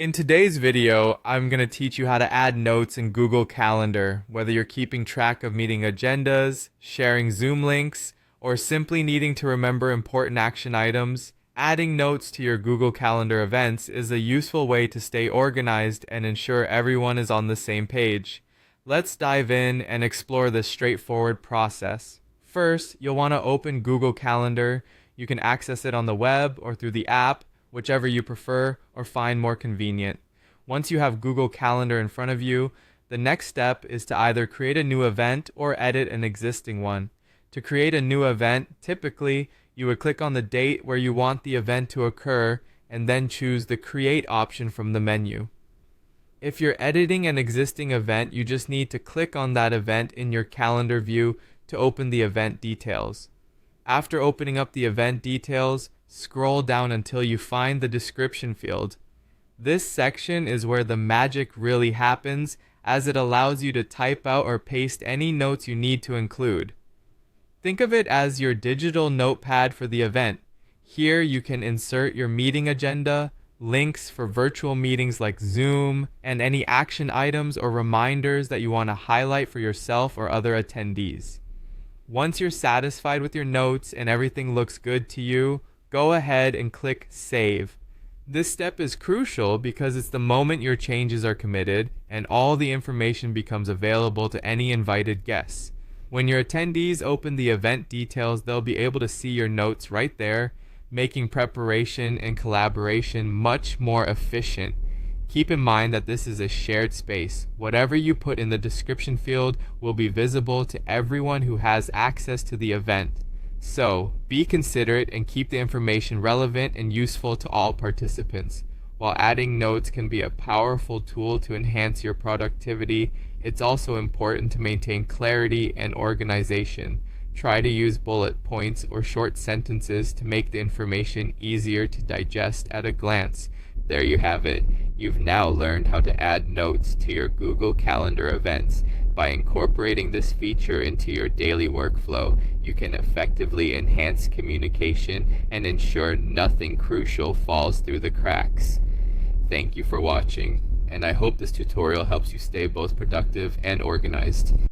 In today's video, I'm going to teach you how to add notes in Google Calendar, whether you're keeping track of meeting agendas, sharing Zoom links, or simply needing to remember important action items. Adding notes to your Google Calendar events is a useful way to stay organized and ensure everyone is on the same page. Let's dive in and explore this straightforward process. First, you'll want to open Google Calendar. You can access it on the web or through the app, whichever you prefer or find more convenient. Once you have Google Calendar in front of you, the next step is to either create a new event or edit an existing one. To create a new event, typically, you would click on the date where you want the event to occur and then choose the Create option from the menu. If you're editing an existing event, you just need to click on that event in your calendar view to open the event details. After opening up the event details, scroll down until you find the description field. This section is where the magic really happens, as it allows you to type out or paste any notes you need to include. Think of it as your digital notepad for the event. Here you can insert your meeting agenda, links for virtual meetings like Zoom, and any action items or reminders that you want to highlight for yourself or other attendees. Once you're satisfied with your notes and everything looks good to you, go ahead and click Save. This step is crucial because it's the moment your changes are committed and all the information becomes available to any invited guests. When your attendees open the event details, they'll be able to see your notes right there, making preparation and collaboration much more efficient. Keep in mind that this is a shared space. Whatever you put in the description field will be visible to everyone who has access to the event. So, be considerate and keep the information relevant and useful to all participants. While adding notes can be a powerful tool to enhance your productivity, it's also important to maintain clarity and organization. Try to use bullet points or short sentences to make the information easier to digest at a glance. There you have it. You've now learned how to add notes to your Google Calendar events. By incorporating this feature into your daily workflow, you can effectively enhance communication and ensure nothing crucial falls through the cracks. Thank you for watching, and I hope this tutorial helps you stay both productive and organized.